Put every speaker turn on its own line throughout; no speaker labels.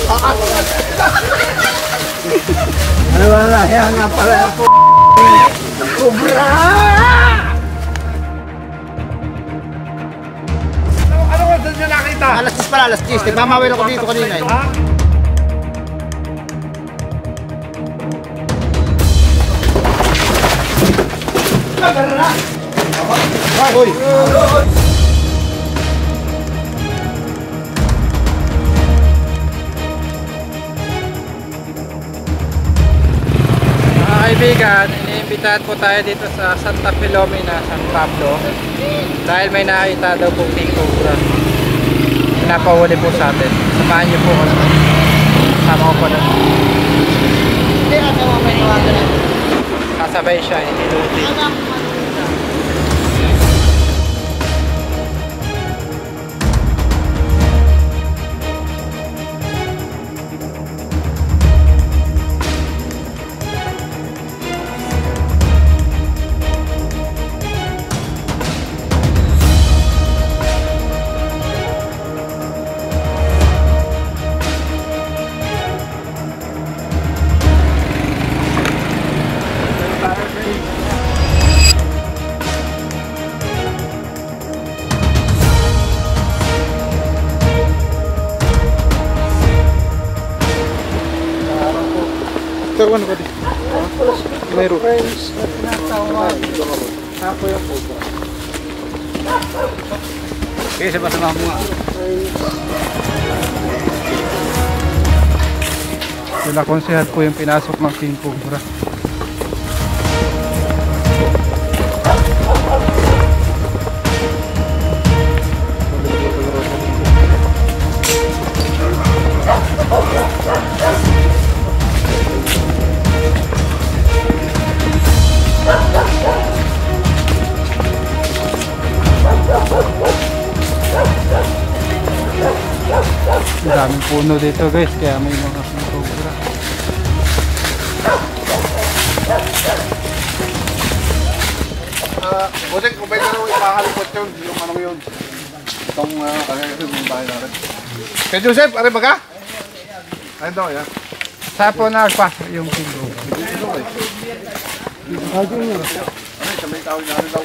Ano wala, yan nga pala ako. Kubra! Ano ka doon nyo nakita?
Alas 10 pala, alas 10. Nagmamawil ako dito kanina eh.
Hoy!
Mga kaibigan, iniimbitahan po tayo dito sa Santa Filomena, San Pablo dahil may nakita daw po king cobra. Pinapahuli po sa atin. Samahan niyo po ako. Sama ko po na.
Hindi na naman may tawagan na.
Kasabay siya, hindi luti.
Taruan ko dito. Mayroon.
Ako yung cobra.
Okay, sama-sama mo nga.
Sila konsehal po yung pinasok ng king cobra. Ang daming puno dito guys, kaya may mga cobra.
Busing, kung pwede na ipakalikot yun, yung ano yun. Itong kaya yung bahay natin. Kay Joseph, aray ba ka? Ayun daw, yan.
Saan po nagpasok yung king cobra?
Dito eh. Ano, sa may tawag natin daw.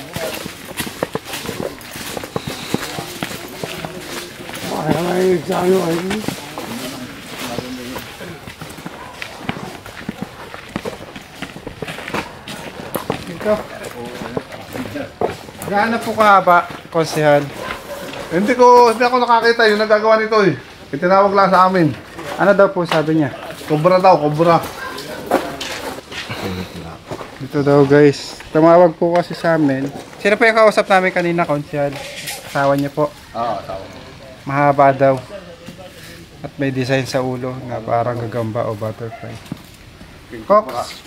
Ay, sa'yo ay.
Ito. Gaano po kahaba, konsehal?
Hindi ako nakakita yung nagagawa nito eh. Itinawag lang sa amin.
Ano daw po sabi niya?
Kobra daw, kobra.
Ito daw guys. Tumawag po kasi sa amin. Sino po yung kausap namin kanina, konsehal? Asawa niya po.
Tawag.
Mahaba daw. At may design sa ulo na parang gagamba o butterfly. Cox!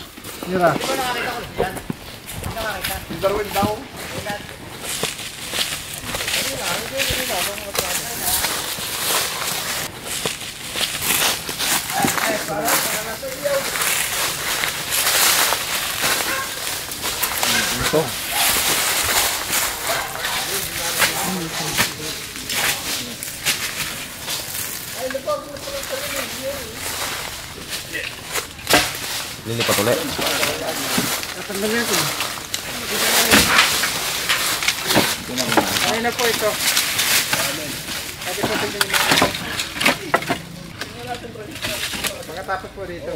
Mira.
Darwin daw. Ito.
Lilipat ulit.
Ayun na po ito. Pagkatapos po dito.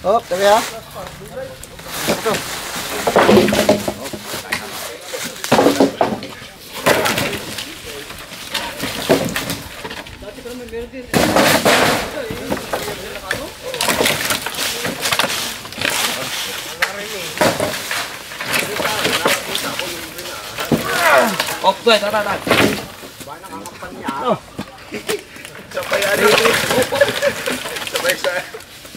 Oh, tabi ha. Tuwet, tara.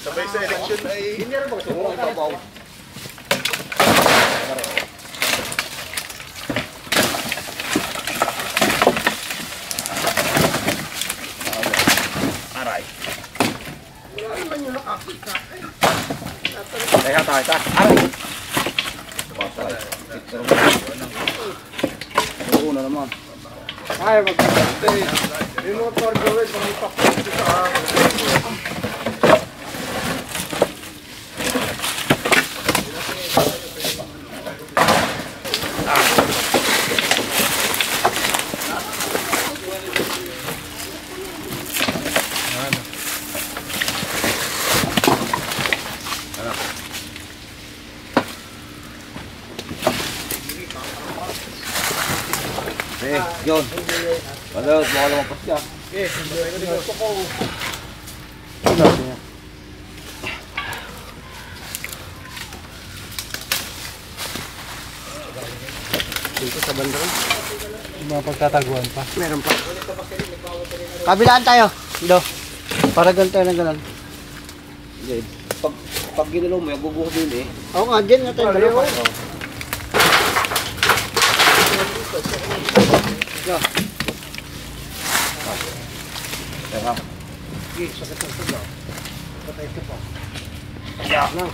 Sabay sa election ay... Hindi rin ba gusto? Aray. Wala naman yung nakakita. Kaya tayo. Aray. Una naman. Ay, magkakante. Yung motor gawin, pangipak dito sa
Yun. Wala, baka lumampas siya.
dito sa banda.
Mga pagtataguan pa.
Meron pa. Kabilaan tayo. Do. Para ganito na ganon. Pag ginalaw mo, bubuhos din eh. Oo nga, dyan natin. Dalawa. Yeah. Teka. Okay, sakit ang tuglaw. Patay ka pa. Yeah. Lang.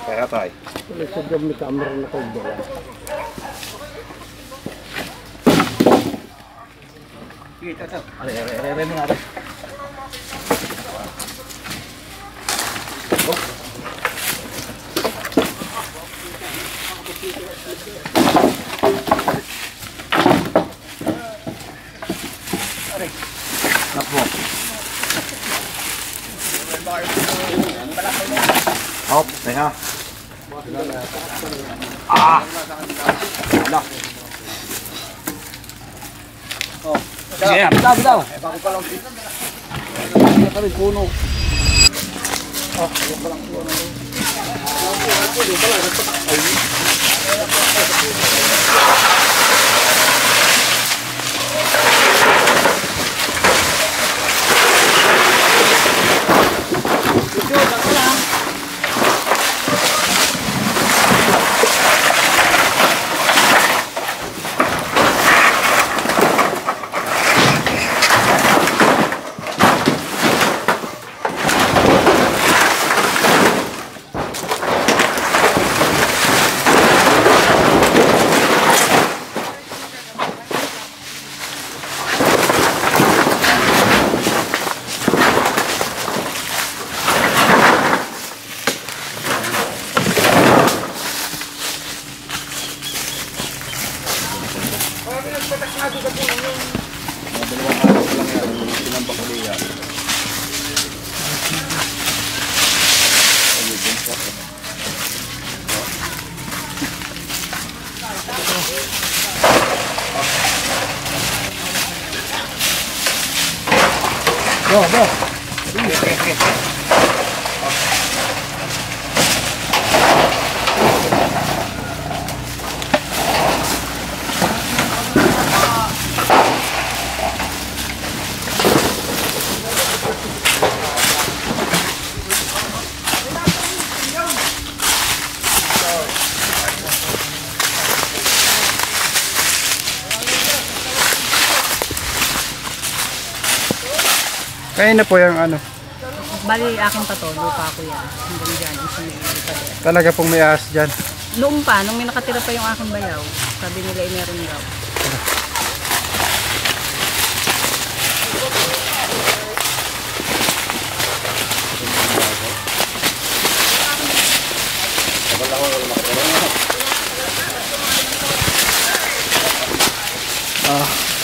Kaya tayo.
Sa job ni camera na tuglaw. Ito. Are mo natin. Napo. Hop, teka. Wala. Oh. Bitaw. Bago pa lang. Hindi kami puno. Oh, yung pa lang puno.
Kaya na po yung ano.
Bali, akin pa to. Lupa ko yan. Hanggang dyan. Isa may lupa din.
Talaga pong may ahas dyan.
Noong pa, nung may nakatira pa yung aking bayaw, sabi nila ay meron daw.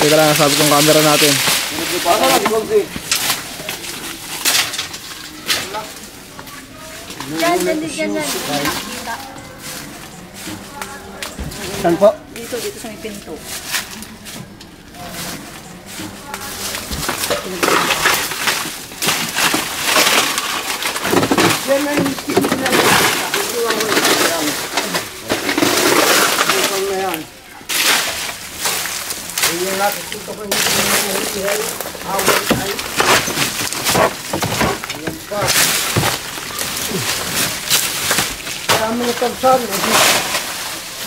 Teka lang, sabi kong camera natin.
Dyan.
Saan po?
Dito sa may pinto.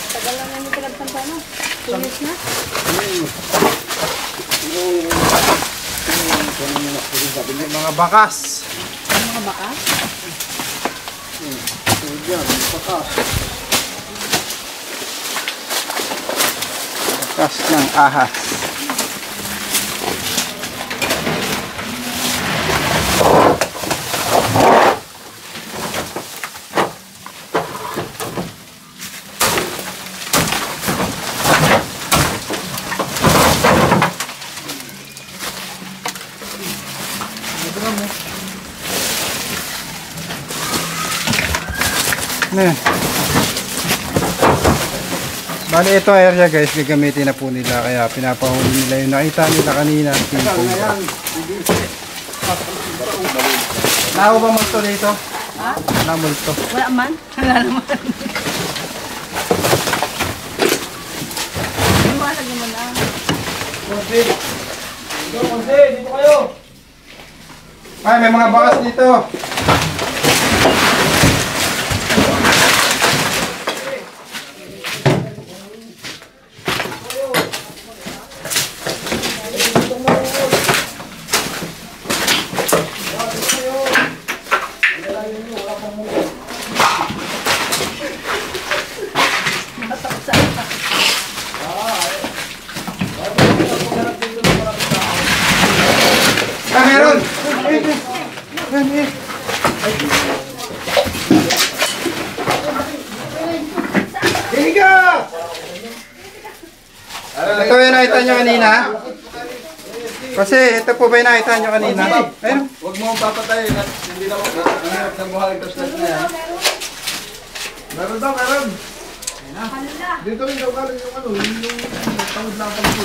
Tagal lang namin pinagpanta na. 2 years na.
Mga bakas.
Mga baka.
Bakas ng ahas. Bali ito area guys, gagamitin na po nila kaya pinapahuli nila yung nakita nila kanina. Nako ba multo dito?
Ha?
Na multo.
Wala man. Wala naman. Iwasan naman lang.
Dito kayo.
Ay, may mga bakas dito. Ah, meron! Higa! Ito yung nakita nyo kanina? Kasi ito po ba yung nakita nyo kanina? Ayun.
Huwag mo akong papatayin at hindi na ako. Ang hirap ng buhay ito sa na yan. Meron daw, meron. Dito rin daw galing yung ano, yung tawad lang pala po.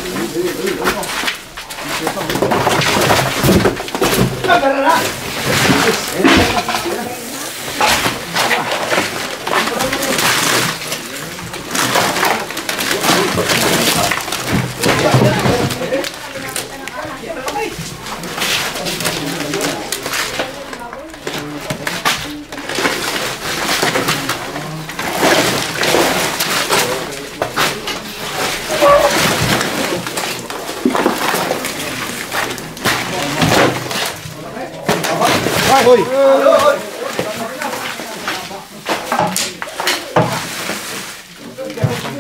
Hoy!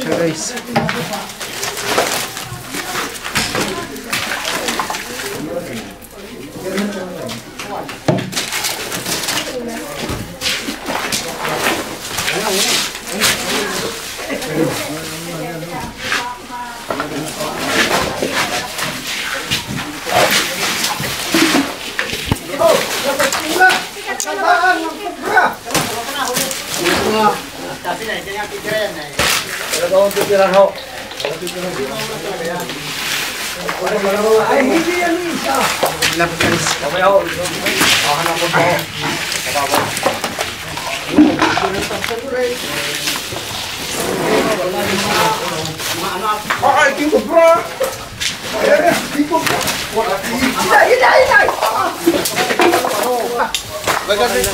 So guys.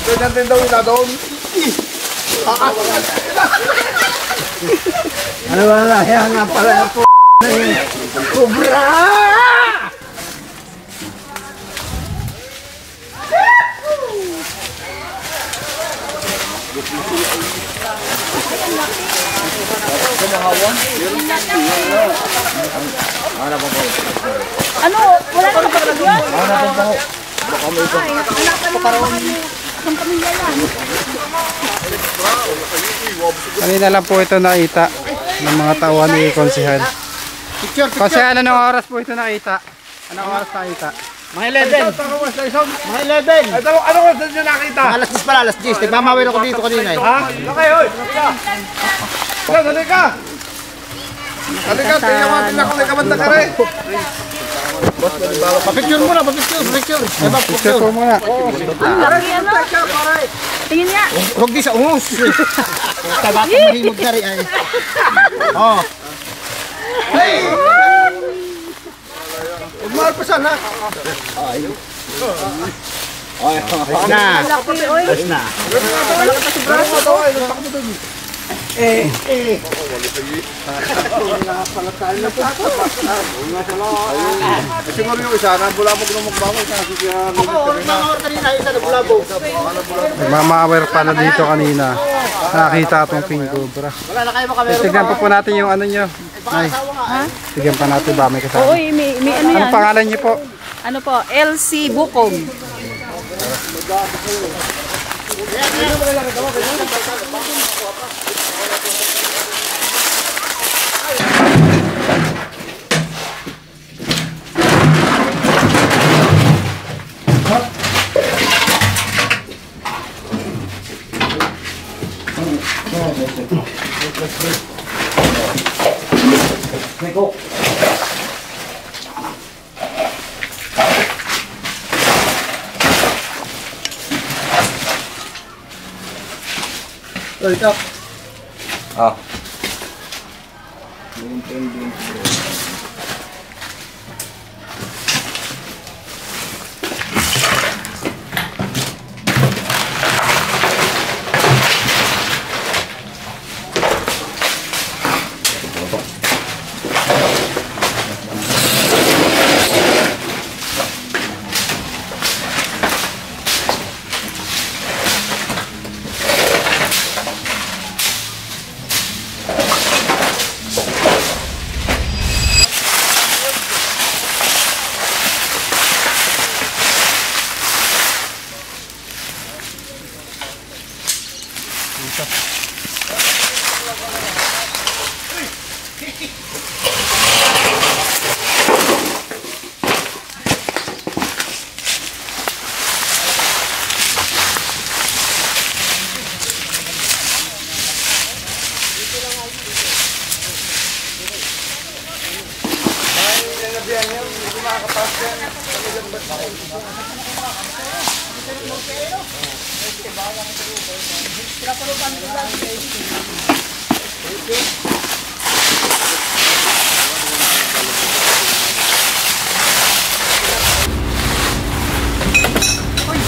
Ganyan din daw ina doon.
Ano ba na? Kaya nga pala yung po na yun. Cobra!
Ano? Wala na kapatid yun? Ay, hanap ka naman ang pamilya yan.
Kanina lang po ito nakita ng mga tauhan ni Konsehal. Kasi anong oras po ito nakita? Anong oras nakita?
Mga 11. Mga 11.
Ay, anong oras nyo nakita?
Alas 10 pala, alas 10. Nagmamawin ako dito kanina eh.
Ha? Okay, hoy! Halika! Halika, tingnan natin ako may kamanda ka rin.
Papicture muna, papicture.
Picture po muna.
Tingin nga.
Huwag di sa ungos. Baka mahimog na rin ay. Oh. Hey! Umar pa sana. Ay. Ayos na. Ayos na.
Siguro yung isa, nabulabog na magbangon.
Mamawer pala dito kanina. Nakita itong king cobra. Tignan pa po natin yung ano nyo. Ay, tignan pa natin ba may kasama.
Oo, may ano yan.
Anong pangalan nyo po?
Ano po? LC Bukong.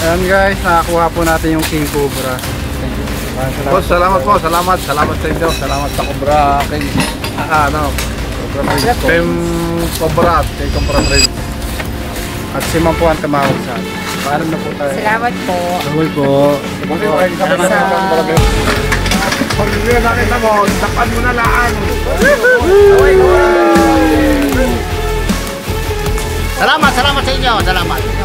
Ayan guys, nakakuha po natin yung king cobra. Thank you.
Boss, salamat po. Salamat sa inyo. Salamat sa Cobra King. Cobra King. Team Cobra at kay Cobra King.
At si Ma'am po ang tumawag sa atin. Paalam na po tayo.
Salamat po.
Bawal po.
Pag hindi nakita mo, tapan mo na laan.
Salamat sa inyo. Salamat.